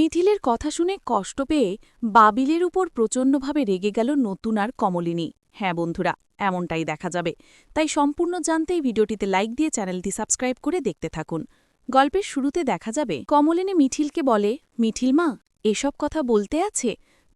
মিথিলের কথা শুনে কষ্ট পেয়ে বাবিলের উপর প্রচণ্ডভাবে রেগে গেল নতুন আর কমলিনী। হ্যাঁ বন্ধুরা, এমনটাই দেখা যাবে। তাই সম্পূর্ণ জানতে এই ভিডিওটিতে লাইক দিয়ে চ্যানেলটি সাবস্ক্রাইব করে দেখতে থাকুন। গল্পের শুরুতে দেখা যাবে কমলিনী মিথিলকে বলে, মিথিল মা, এসব কথা বলতে আছে?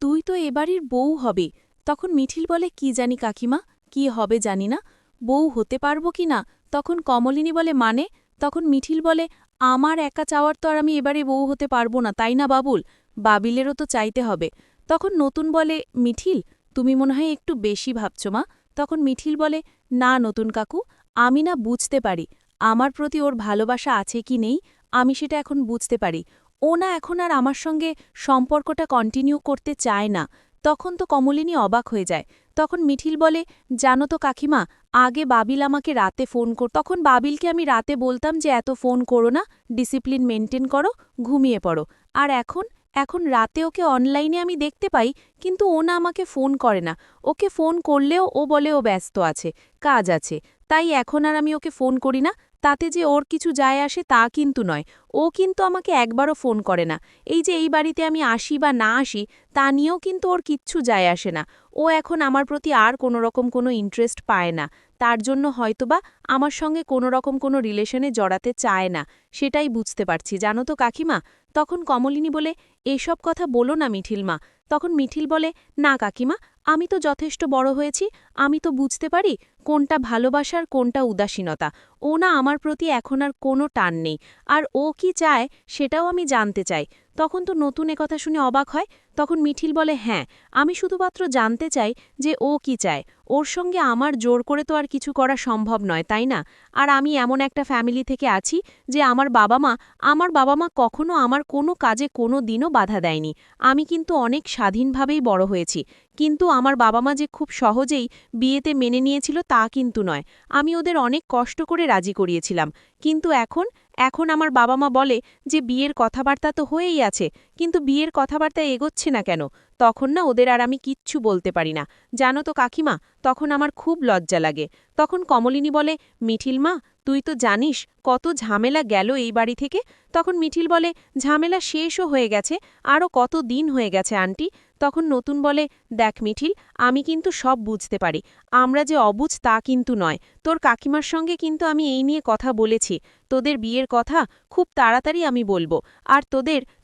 তুই তো এবাড়ির বউ হবি। তখন মিথিল বলে, কি জানি কাকিমা, কি হবে জানি না, বউ হতে পারবো কি না। তখন কমলিনী বলে, মানে? তখন মিথিল বলে, আমার একা চাওয়ার তো আর আমি এবারে বউ হতে পারবো না, তাই না বাবুল? বাবিলেরও তো চাইতে হবে। তখন নতুন বলে, মিথিল, তুমি মনে হয় একটু বেশি ভাবছ মা। তখন মিথিল বলে, না নতুন কাকু, আমি না বুঝতে পারি আমার প্রতি ওর ভালোবাসা আছে কি নেই, আমি সেটা এখন বুঝতে পারি। ও না এখন আর আমার সঙ্গে সম্পর্কটা কন্টিনিউ করতে চায় না। তখন তো কমলিনী অবাক হয়ে যায়। তখন মিথিল বলে, জানো তো কাকিমা, আগে বাবিল আমাকে রাতে ফোন তখন বাবিলকে আমি রাতে বলতাম যে এত ফোন করো না, ডিসিপ্লিন মেনটেন করো, ঘুমিয়ে পড়ো। আর এখন এখন রাতে ওকে অনলাইনে আমি দেখতে পাই, কিন্তু ও না আমাকে ফোন করে না। ওকে ফোন করলেও ও বলে ও ব্যস্ত আছে, কাজ আছে। তাই এখন আর আমি ওকে ফোন করি না। তাতে যে ওর কিছু যায় আসে তা কিন্তু নয়। ও কিন্তু আমাকে একবারও ফোন করে না। এই যে এই বাড়িতে আমি আসি বা না আসি তা নিয়েও কিন্তু ওর কিচ্ছু যায় আসে না। ও এখন আমার প্রতি আর কোনোরকম কোনো ইন্টারেস্ট পায় না। তার জন্য হয়তোবা আমার সঙ্গে কোনোরকম কোনো রিলেশনে জড়াতে চায় না। সেটাই বুঝতে পারছি, জানো তো কাকিমা। তখন কমলিনী বলে, এসব কথা বলো না মিথিল মা। তখন মিথিল বলে, না কাকিমা, আমি তো যথেষ্ট বড় হয়েছি, আমি তো বুঝতে পারি কোনটা ভালোবাসার কোনটা উদাসীনতা। ও না আমার প্রতি এখন আর কোনো টান নেই। আর ও কি চায় সেটাও আমি জানতে চাই। তখন তো নতুন কথা শুনে অবাক হয়। তখন মিথিল বলে, হ্যাঁ, আমি শুধুমাত্র জানতে চাই যে ও কি চায়। ওর সঙ্গে আমার জোর করে তো আর কিছু করা সম্ভব নয়, তাই না? আর আমি এমন একটা ফ্যামিলি থেকে আছি যে আমার বাবা মা কখনো আমার কোনো কাজে কোনো দিনও বাধা দেয়নি। আমি কিন্তু অনেক স্বাধীনভাবেই বড় হয়েছি। কিন্তু আমার বাবা মা যে খুব সহজেই বিয়েতে মেনে নিয়েছিল তা কিন্তু নয়। আমি ওদের অনেক কষ্ট করে রাজি করিয়েছিলাম। কিন্তু এখন আমার বাবা মা বলে যে বিয়ের কথাবার্তা তো হয়েই আছে, কিন্তু বিয়ের কথাবার্তা এগোচ্ছে না কেন? তখন না ওদের আর আমি কিচ্ছু বলতে পারি না। জানো তো কাকিমা, তখন আমার খুব লজ্জা লাগে। তখন কমলিনী বলে, মিথিল মা, তুই তো জানিস কত ঝামেলা গেল এই বাড়ি থেকে। তখন মিথিল বলে, ঝামেলা শেষও হয়ে গেছে, আরও কত দিন হয়ে গেছে আন্টি। তখন নতুন বলে, দেখ মিথিল, আমি কিন্তু সব বুঝতে পারি। আমরা যে অবুঝ তা কিন্তু নয়। তোর কাকিমার সঙ্গে কিন্তু আমি এই নিয়ে কথা বলেছি। তোদের বিয়ের কথা খুব তাড়াতাড়ি আমি বলবো। আর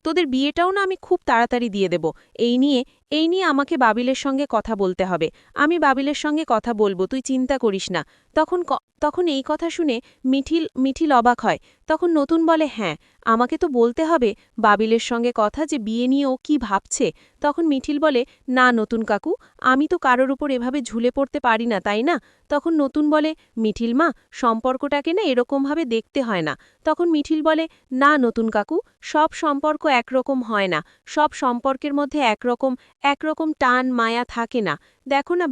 তোদের বিয়েটাও না আমি খুব তাড়াতাড়ি দিয়ে দেব। এই নিয়ে আমাকে বাবিলের সঙ্গে কথা বলতে হবে। আমি বাবিলের সঙ্গে কথা বলবো, তুই চিন্তা করিস না। তখন এই কথা শুনে মিথিল অবাক হয়। তখন নতুন বলে, হ্যাঁ, আমাকে তো বলতে হবে বাবিলের সঙ্গে কথা, যে বিয়ে নিয়ে ও কি ভাবছে। তখন মিথিল বলে, না নতুন কাকু, আমি তো কারোর উপর এভাবে ঝুলে পড়তে পারি না, তাই না? তখন নতুন বলে, মিথিল মা, সম্পর্কটাকে না এরকমভাবে দেখতে হয় না। তখন মিথিল বলে, না নতুন কাকু, সব সম্পর্ক একরকম হয় না। সব সম্পর্কের মধ্যে একরকম টান মায়া থাকে না। দেখো না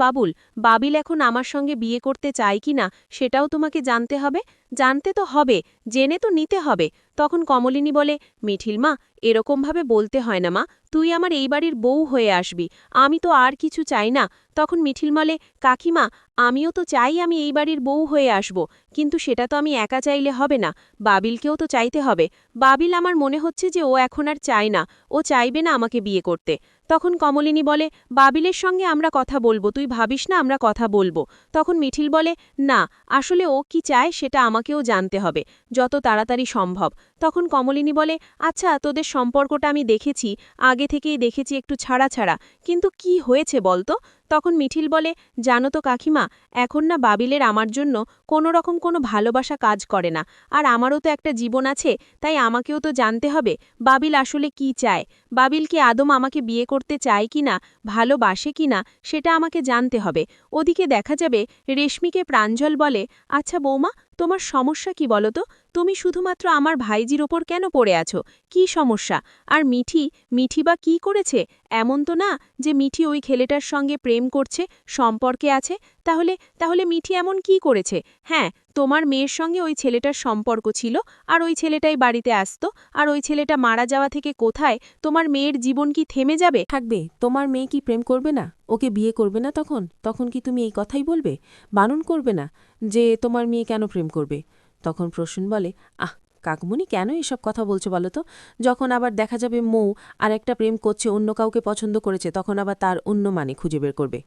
বাবিল এখন আমার সঙ্গে বিয়ে করতে চায় কি না সেটাও তোমাকে জানতে হবে। জানতে তো হবে, জেনে তো নিতে হবে। তখন কমলিনী বলে, মিথিল মা, এরকমভাবে বলতে হয় না মা, তুই আমার এই বাড়ির বউ হয়ে আসবি, আমি তো আর কিছু চাই না। তখন মিথিল বলে, কাকিমা, আমিও তো চাই আমি এই বাড়ির বউ হয়ে আসব, কিন্তু সেটা তো আমি একা চাইলে হবে না, বাবিলকেও তো চাইতে হবে। বাবিল আমার মনে হচ্ছে যে ও এখন আর চায় না, ও চাইবে না আমাকে বিয়ে করতে। তখন কমলিনী বলে, বাবিলের সঙ্গে আমরা কথা বলবো, তুই ভাবিস না, আমরা কথা বলবো। তখন মিথিল বলে, না, আসলে ও কি চায় সেটা আমাকেও জানতে হবে, যত তাড়াতাড়ি সম্ভব। তখন কমলিনী বলে, আচ্ছা, তোদের সম্পর্কটা আমি দেখেছি, আগে থেকেই দেখেছি একটু ছাড়া ছাড়া, কিন্তু কি হয়েছে বলতো? তখন মিথিল বলে, জানো তো কাকিমা, এখন না বাবিলের আমার জন্য কোনোরকম কোনো ভালোবাসা কাজ করে না। আর আমারও তো একটা জীবন আছে, তাই আমাকেও তো জানতে হবে বাবিল আসলে কি চায়। বাবিল কি আদম আমাকে বিয়ে করতে চায় কিনা, ভালোবাসে কিনা, সেটা আমাকে জানতে হবে। ওদিকে দেখা যাবে রেশমিকে প্রাঞ্জল বলে, আচ্ছা বৌমা, তোমার সমস্যা কি বলো তো? তুমি শুধুমাত্র আমার ভাইজির ওপর কেন পড়ে আছো? কি সমস্যা? আর মিঠি বা কি করেছে? এমন তো না যে মিঠি ওই ছেলেটার সঙ্গে প্রেম করছে, সম্পর্কে আছে। তাহলে মিঠি এমন কি করেছে? হ্যাঁ, তোমার মেয়ের সঙ্গে ওই ছেলেটার সম্পর্ক ছিল, আর ওই ছেলেটাই বাড়িতে আসতো, আর ওই ছেলেটা মারা যাওয়া থেকে কোথায় তোমার মেয়ের জীবন কি থেমে যাবে? থাকবে? তোমার মেয়ে কি প্রেম করবে না? ওকে বিয়ে করবে না? তখন কি তুমি এই কথাই বলবে? বারণ করবে না যে তোমার মেয়ে কেন প্রেম করবে? তখন প্রসূন বলে, আহ কাকুমণি কেন এসব কথা বলছো বলো তো? যখন আবার দেখা যাবে মৌ আর একটা প্রেম করছে, অন্য কাউকে পছন্দ করেছে, তখন আবার তার অন্য মানে খুঁজে বের করবে।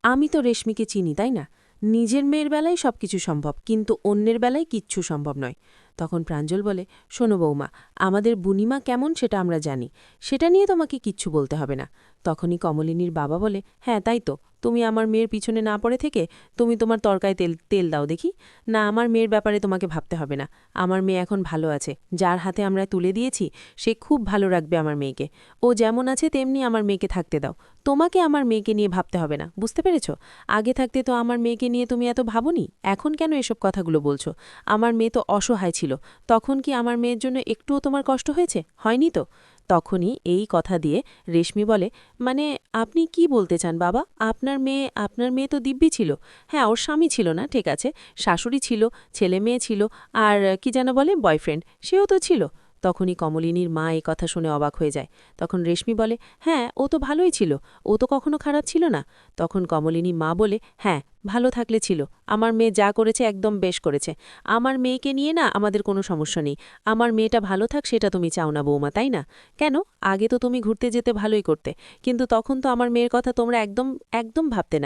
আমি তো রেশমিকে চিনি, তাই না? নিজের মেয়ের বেলায় সবকিছু সম্ভব, কিন্তু অন্যের বেলায় কিচ্ছু সম্ভব নয়। তখন প্রাঞ্জল বলে, শোনো বৌমা, আমাদের বুনিমা কেমন সেটা আমরা জানি, সেটা নিয়ে তোমাকে কিচ্ছু বলতে হবে না। তখনই কমলিনীর বাবা বলে, হ্যাঁ তাই তো, তুমি আমার মেয়ের পিছনে না পড়ে থেকে তুমি তোমার তরকায় তেল তেল দাও দেখি। না, আমার মেয়ের ব্যাপারে তোমাকে ভাবতে হবে না। আমার মেয়ে এখন ভালো আছে, যার হাতে আমরা তুলে দিয়েছি সে খুব ভালো রাখবে আমার মেয়েকে। ও যেমন আছে তেমনি আমার মেয়েকে থাকতে দাও। তোমাকে আমার মেয়েকে নিয়ে ভাবতে হবে না, বুঝতে পেরেছ? আগে থাকতে তো আমার মেয়েকে নিয়ে তুমি এত ভাবোনি, এখন কেন এসব কথাগুলো বলছো? আমার মেয়ে তো অসহায় ছিল, তখন কি আমার মেয়ের জন্য একটুও তোমার কষ্ট হয়েছে? হয়নি তো? তখনই এই কথা দিয়ে রেশমি বলে, মানে আপনি কি বলতে চান বাবা? আপনার মেয়ে তো দিব্যি ছিল। হ্যাঁ, ওর স্বামী ছিল না, ঠিক আছে, শাশুড়ি ছিল, ছেলে মেয়ে ছিল, আর কি যেন বলে বয়ফ্রেন্ড, সেও তো ছিল। তখনই কমলিনীর মা এই কথা শুনে অবাক হয়ে যায়। তখন রেশমি বলে, হ্যাঁ ও তো ভালোই ছিল, ও তো কখনো খারাপ ছিল না। তখন কমলিনী মা বলে, হ্যাঁ ভালো থাকলে ছিল, আমার মেয়ে যা করেছে একদম বেশ করেছে। আমার মেয়েকে নিয়ে না আমাদের কোনো সমস্যা নেই। আমার মেয়েটা ভালো থাক সেটা তুমি চাও না বৌমা, তাই না? কেন? আগে তো তুমি ঘুরতে যেতে ভালোই করতে, কিন্তু তখন তো আমার মেয়ের কথা তোমরা একদম একদম ভাবতে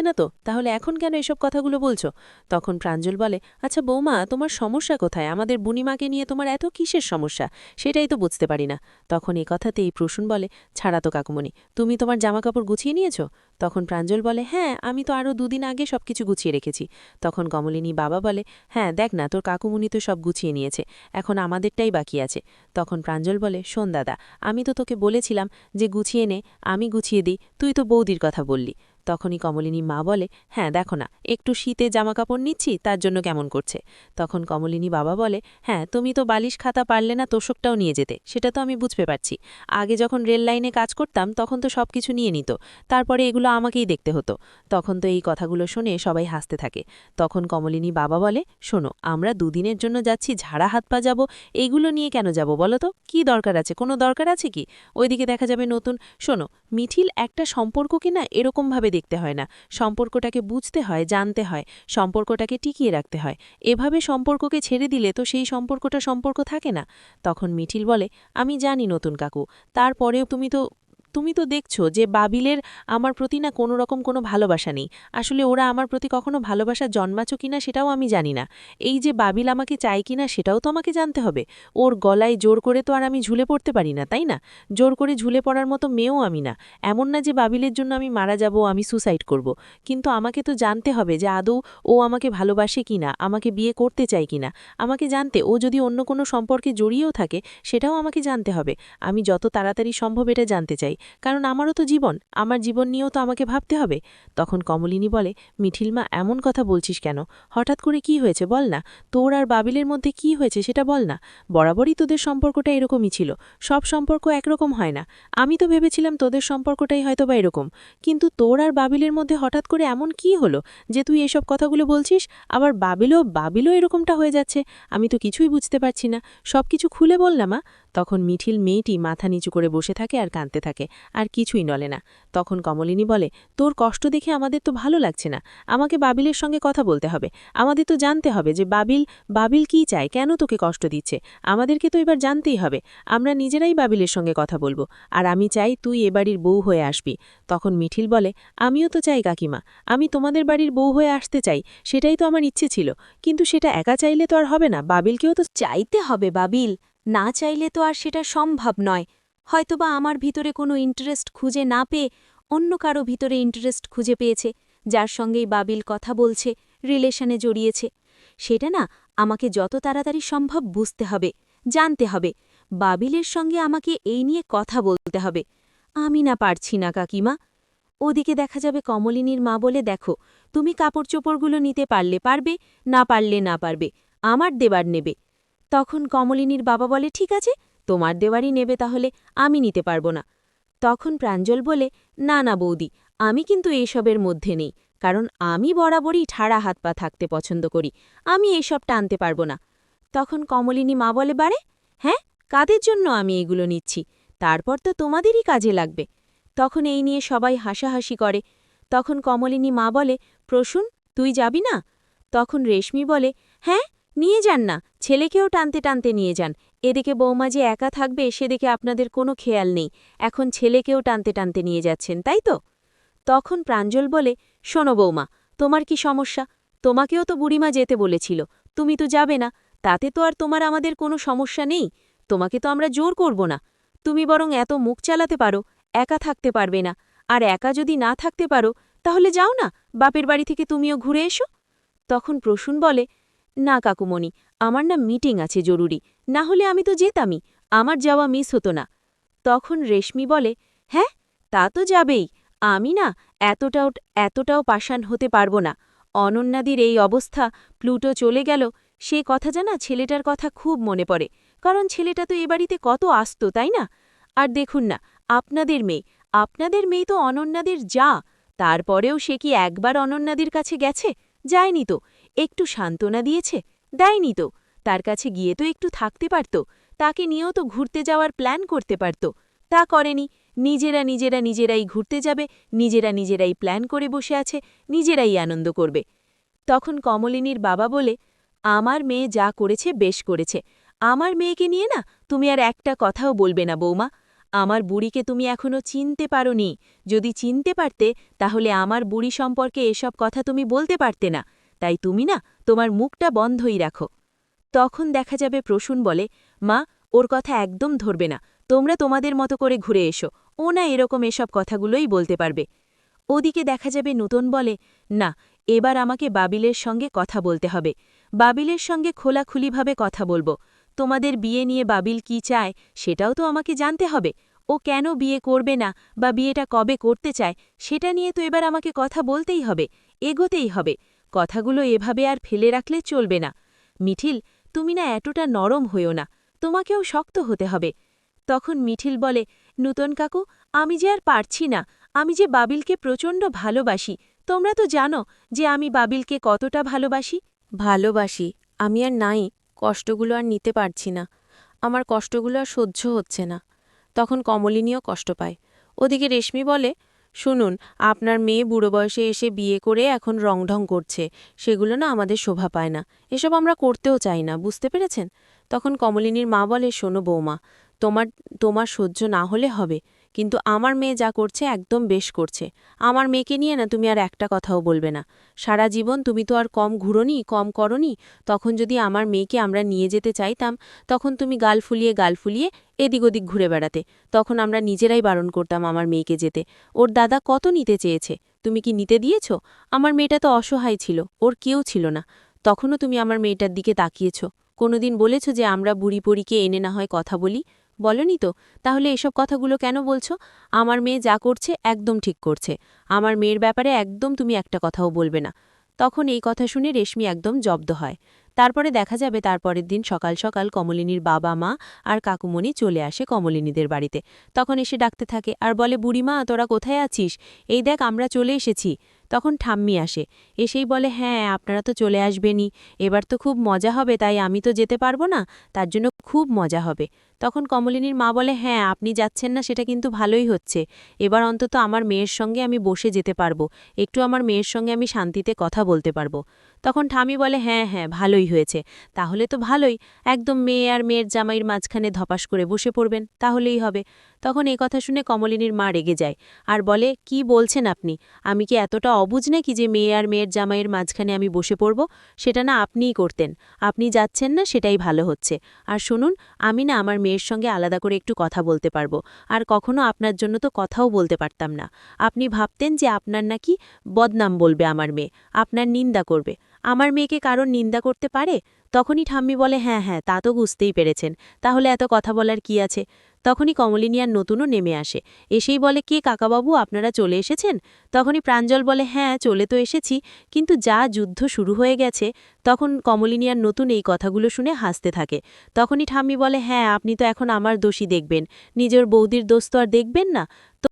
না তো, তাহলে এখন কেন এসব কথাগুলো বলছো? তখন প্রাঞ্জল বলে, আচ্ছা বৌমা, তোমার সমস্যা কোথায়? আমাদের বুনিমাকে নিয়ে তোমার এত কিসের সমস্যা, সেটাই তো বুঝতে পারি না। তখন এই কথাতেই প্রসূন বলে, ছাড়া তো কাকুমণি, তুমি তোমার জামাকাপড় গুছিয়ে নিয়েছো? তখন প্রাঞ্জল বলে, হ্যাঁ আমি তো আরও 2 দিন আগে সবকিছু গুছিয়ে রেখেছি। তখন কমলিনী বাবা বলে, হ্যাঁ দেখ না, তোর কাকুমণি তো সব গুছিয়ে নিয়েছে, এখন আমাদেরটাই বাকি আছে। তখন প্রাঞ্জল বলে, শোন দাদা, আমি তো তোকে বলেছিলাম যে গুছিয়ে নে, আমি গুছিয়ে দিই, তুই তো বৌদির কথা বললি। তখনই কমলিনী মা বলে, হ্যাঁ দেখো না, একটু শীতে জামাকাপড় নিচ্ছি, তার জন্য কেমন করছে। তখন কমলিনী বাবা বলে, হ্যাঁ তুমি তো বালিশ খাতা পারলে না তোষকটাও নিয়ে যেতে, সেটা তো আমি বুঝতে পারছি। আগে যখন রেল লাইনে কাজ করতাম তখন তো সব কিছু নিয়ে নিত, তারপরে এগুলো আমাকেই দেখতে হতো। তখন তো এই কথাগুলো শুনে সবাই হাসতে থাকে। তখন কমলিনী বাবা বলে, শোনো, আমরা 2 দিনের জন্য যাচ্ছি, ঝাড়া হাত পা যাব, এইগুলো নিয়ে কেন যাব বলো তো? কি দরকার আছে? কোনো দরকার আছে কি? ওইদিকে দেখা যাবে নতুন। শোনো মিঠিল, একটা সম্পর্ককে না এরকমভাবে দেখতে হয় না, সম্পর্কটাকে বুঝতে হয়, জানতে হয়, সম্পর্কটাকে টিকিয়ে রাখতে হয়। এভাবে সম্পর্ককে ছেড়ে দিলে তো সেই সম্পর্কটা সম্পর্ক থাকে না। তখন মিঠিল বলে, আমি জানি নতুন কাকু, তারপরেও তুমি তো দেখছো যে বাবিলের আমার প্রতি না কোনো রকম কোনো ভালোবাসা নেই। আসলে ওরা আমার প্রতি কখনো ভালোবাসা জন্মাছো কিনা সেটাও আমি জানি না। এই যে বাবিল আমাকে চায় কিনা সেটাও তো আমাকে জানতে হবে। ওর গলায় জোর করে তো আর আমি ঝুলে পড়তে পারি না, তাই না? জোর করে ঝুলে পড়ার মতো মেয়েও আমি না। এমন না যে বাবিলের জন্য আমি মারা যাব, আমি সুসাইড করব। কিন্তু আমাকে তো জানতে হবে যে আদৌ ও আমাকে ভালোবাসে কিনা, আমাকে বিয়ে করতে চায় কিনা। আমাকে জানতে, ও যদি অন্য কোনো সম্পর্কে জড়িয়েও থাকে সেটাও আমাকে জানতে হবে। আমি যত তাড়াতাড়ি সম্ভব এটা জানতে চাই, কারণ আমারও তো জীবন, আমার জীবন নিয়েও তো আমাকে ভাবতে হবে। তখন কমলিনী বলে, মিঠিলমা এমন কথা বলছিস কেন? হঠাৎ করে কি হয়েছে বল না? তোর আর বাবিলের মধ্যে কি হয়েছে সেটা বল না। বরাবরই তোদের সম্পর্কটা এরকমই ছিল, সব সম্পর্ক একরকম হয় না। আমি তো ভেবেছিলাম তোদের সম্পর্কটাই হয়তো বা এরকম, কিন্তু তোর আর বাবিলের মধ্যে হঠাৎ করে এমন কি হলো যে তুই এসব কথাগুলো বলছিস? আবার বাবিলও এরকমটা হয়ে যাচ্ছে, আমি তো কিছুই বুঝতে পারছি না। সব কিছু খুলে বল না মা। তখন মিঠিল মেয়েটি মাথা নিচু করে বসে থাকে আর কাঁদতে থাকে, আর কিছুই নলে না। তখন কমলিনী বলে, তোর কষ্ট দেখে আমাদের তো ভালো লাগছে না, আমাকে বাবিলের সঙ্গে কথা বলতে হবে। আমাদের তো জানতে হবে যে বাবিল কি চায়, কেন তোকে কষ্ট দিচ্ছে। আমাদেরকে তো এবার জানতেই হবে। আমরা নিজেরাই বাবিলের সঙ্গে কথা বলবো, আর আমি চাই তুই এ বাড়ির বউ হয়ে আসবি। তখন মিঠিল বলে, আমিও তো চাই কাকিমা, আমি তোমাদের বাড়ির বউ হয়ে আসতে চাই, সেটাই তো আমার ইচ্ছে ছিল। কিন্তু সেটা একা চাইলে তো আর হবে না, বাবিলকেও তো চাইতে হবে বাবিল, না চাইলে তো আর সেটা সম্ভব নয়। হয়তোবা আমার ভিতরে কোনো ইন্টারেস্ট খুঁজে না পেয়ে অন্য কারো ভিতরে ইন্টারেস্ট খুঁজে পেয়েছে, যার সঙ্গেই বাবিল কথা বলছে, রিলেশনে জড়িয়েছে। সেটা না আমাকে যত তাড়াতাড়ি সম্ভব বুঝতে হবে, জানতে হবে। বাবিলের সঙ্গে আমাকে এই নিয়ে কথা বলতে হবে। আমি না পারছি না কাকিমা। ওদিকে দেখা যাবে কমলিনীর মা বলে, দেখো, তুমি কাপড় চোপড়গুলো নিতে পারলে পারবে, না পারলে না পারবে, আমার দেবার নেবে। তখন কমলিনীর বাবা বলে, ঠিক আছে, তোমার দেওয়ারই নেবে তাহলে, আমি নিতে পারবো না। তখন প্রাঞ্জল বলে, না না বৌদি, আমি কিন্তু এইসবের মধ্যে নেই, কারণ আমি বরাবরই ঠাড়া হাত পা থাকতে পছন্দ করি, আমি এইসব টানতে পারবো না। তখন কমলিনী মা বলে, বারে, হ্যাঁ, কাদের জন্য আমি এগুলো নিচ্ছি? তারপর তো তোমাদেরই কাজে লাগবে। তখন এই নিয়ে সবাই হাসাহাসি করে। তখন কমলিনী মা বলে, প্রসূন, তুই যাবি না? তখন রেশমি বলে, হ্যাঁ, নিয়ে যান না, ছেলেকেও টানতে টানতে নিয়ে যান। এদিকে বৌমা যে একা থাকবে সেদিকে আপনাদের কোনো খেয়াল নেই, এখন ছেলেকেও টানতে টানতে নিয়ে যাচ্ছেন, তাই তো? তখন প্রাঞ্জল বলে, শোনো বৌমা, তোমার কি সমস্যা? তোমাকেও তো বুড়িমা যেতে বলেছিল, তুমি তো যাবে না, তাতে তো আর তোমার আমাদের কোনো সমস্যা নেই, তোমাকে তো আমরা জোর করব না। তুমি বরং এত মুখ চালাতে পারো, একা থাকতে পারবে না, আর একা যদি না থাকতে পারো তাহলে যাও না, বাপের বাড়ি থেকে তুমিও ঘুরে এসো। তখন প্রসূন বলে, না কাকুমণি, আমার না মিটিং আছে জরুরি, না হলে আমি তো যেতামই, আমার যাওয়া মিস হতো না। তখন রেশমি বলে, হ্যাঁ, তা তো যাবেই, আমি না এতটাও পাষাণ হতে পারবো না। অনন্যাদির এই অবস্থা, প্লুটো চলে গেল, সে কথা জানা ছেলেটার কথা খুব মনে পড়ে, কারণ ছেলেটা তো এ বাড়িতে কত আসত, তাই না? আর দেখুন না, আপনাদের মেয়ে তো অনন্যাদের যা, তারপরেও সে কি একবার অনন্যাদির কাছে গেছে? যায়নি তো। একটু সান্ত্বনা দিয়েছে? দেয়নি তো। তার কাছে গিয়ে তো একটু থাকতে পারত, তাকে নিয়েও তো ঘুরতে যাওয়ার প্ল্যান করতে পারত, তা করেনি। নিজেরাই ঘুরতে যাবে, নিজেরাই প্ল্যান করে বসে আছে, নিজেরাই আনন্দ করবে। তখন কমলিনীর বাবা বলে, আমার মেয়ে যা করেছে বেশ করেছে, আমার মেয়েকে নিয়ে না তুমি আর একটা কথাও বলবে না বৌমা। আমার বুড়িকে তুমি এখনো চিনতে পারোনি, যদি চিনতে পারতে তাহলে আমার বুড়ি সম্পর্কে এসব কথা তুমি বলতে পারতে না, তাই তুমি না তোমার মুখটা বন্ধই রাখো। তখন দেখা যাবে প্রসূন বলে, মা, ওর কথা একদম ধরবে না, তোমরা তোমাদের মতো করে ঘুরে এসো, ও না এরকম এসব কথাগুলোই বলতে পারবে। ওদিকে দেখা যাবে নূতন বলে, না, এবার আমাকে বাবিলের সঙ্গে কথা বলতে হবে, বাবিলের সঙ্গে খোলাখুলিভাবে কথা বলবো। তোমাদের বিয়ে নিয়ে বাবিল কি চায় সেটাও তো আমাকে জানতে হবে, ও কেন বিয়ে করবে না বা বিয়েটা কবে করতে চায় সেটা নিয়ে তো এবার আমাকে কথা বলতেই হবে, এগোতেই হবে, কথাগুলো এভাবে আর ফেলে রাখলে চলবে না। মিঠিল, তুমি না এতটা নরম হইও না, তোমাকেও শক্ত হতে হবে। তখন মিঠিল বলে, নূতন কাকু, আমি যে আর পারছি না, আমি যে বাবিলকে প্রচণ্ড ভালোবাসি, তোমরা তো জানো যে আমি বাবিলকে কতটা ভালোবাসি। ভালোবাসি, আমি আর নাই, কষ্টগুলো আর নিতে পারছি না, আমার কষ্টগুলো আর সহ্য হচ্ছে না। তখন কমলিনীও কষ্ট পায়। ওদিকে রেশমি বলে, শুনুন, আপনার মেয়ে বুড়ো বয়সে এসে বিয়ে করে এখন রংঢং করছে, সেগুলো না আমাদের শোভা পায় না, এসব আমরা করতেও চাই না, বুঝতে পেরেছেন? তখন কমলিনীর মা বলে, শোনো বৌমা, তোমার তোমার সহ্য না হলে হবে, কিন্তু আমার মেয়ে যা করছে একদম বেশ করছে। আমার মেয়েকে নিয়ে না তুমি আর একটা কথাও বলবে না। সারা জীবন তুমি তো আর কম ঘুরোনি, কম করনি, তখন যদি আমার মেয়েকে আমরা নিয়ে যেতে চাইতাম, তখন তুমি গাল ফুলিয়ে এদিক ওদিক ঘুরে বেড়াতে, তখন আমরা নিজেরাই বারণ করতাম আমার মেয়েকে যেতে। ওর দাদা কত নিতে চেয়েছে, তুমি কি নিতে দিয়েছ? আমার মেয়েটা তো অসহায় ছিল, ওর কেউ ছিল না, তখনও তুমি আমার মেয়েটার দিকে তাকিয়েছ। কোনোদিন বলেছ যে আমরা বুড়ি পড়িকে এনে না হয় কথা বলি? বলনি তো, তাহলে এসব কথাগুলো কেন বলছো? আমার মেয়ে যা করছে একদম ঠিক করছে, আমার মেয়ের ব্যাপারে একদম তুমি একটা কথাও বলবে না। তখন এই কথা শুনে রেশমি একদম জব্দ হয়। তারপরে দেখা যাবে তারপরের দিন সকাল সকাল কমলিনীর বাবা মা আর কাকুমণি চলে আসে কমলিনীদের বাড়িতে। তখন এসে ডাকতে থাকে আর বলে, বুড়িমা, তোরা কোথায় আছিস? এই দেখ, আমরা চলে এসেছি। তখন ঠাম্মি আসে, এসেই বলে, হ্যাঁ, আপনারা তো চলে আসবেনই, এবার তো খুব মজা হবে, তাই আমি তো যেতে পারবো না, তার জন্য খুব মজা হবে। তখন কমলিনীর মা বলে, হ্যাঁ, আপনি যাচ্ছেন না সেটা কিন্তু ভালোই হচ্ছে, এবার অন্তত আমার মেয়ের সঙ্গে আমি বসে যেতে পারবো, একটু আমার মেয়ের সঙ্গে আমি শান্তিতে কথা বলতে পারবো। তখন ঠামি বলে, হ্যাঁ হ্যাঁ, ভালোই হয়েছে, তাহলে তো ভালোই, একদম মেয়ে আর মেয়ের জামাইয়ের মাঝখানে ধপাস করে বসে পড়বেন, তাহলেই হবে। তখন এই কথা শুনে কমলিনীর মা রেগে যায় আর বলে, কি বলছেন আপনি? আমি কি এতটা অবুঝ নাকি যে মেয়ে আর মেয়ের জামাইয়ের মাঝখানে আমি বসে পড়ব? সেটা না আপনিই করতেন, আপনি যাচ্ছেন না, সেটাই ভালো হচ্ছে। আর শুনুন, আমি না আমার মেয়ের সঙ্গে আলাদা করে একটু কথা বলতে পারবো, আর কখনো আপনার জন্য তো কথাও বলতে পারতাম না। আপনি ভাবতেন যে আপনার নাকি বদনাম বলবে আমার মেয়ে, আপনার নিন্দা করবে। আমার মেয়েকে কারণ নিন্দা করতে পারে? তখনই ঠাম্মি বলে, হ্যাঁ হ্যাঁ, তা তো বুঝতেই পেরেছেন, তাহলে এত কথা বলার কি আছে? তখনই কমলিনী আর নতুনও নেমে আসে, এসেই বলে, কে কাকাবাবু, আপনারা চলে এসেছেন? তখনই প্রাঞ্জল বলে, হ্যাঁ, চলে তো এসেছি, কিন্তু যা যুদ্ধ শুরু হয়ে গেছে। তখন কমলিনী আর নতুন এই কথাগুলো শুনে হাসতে থাকে। তখনই ঠাম্মি বলে, হ্যাঁ, আপনি তো এখন আমার দোষী দেখবেন, নিজের বৌদির দোষ তো আর দেখবেন না।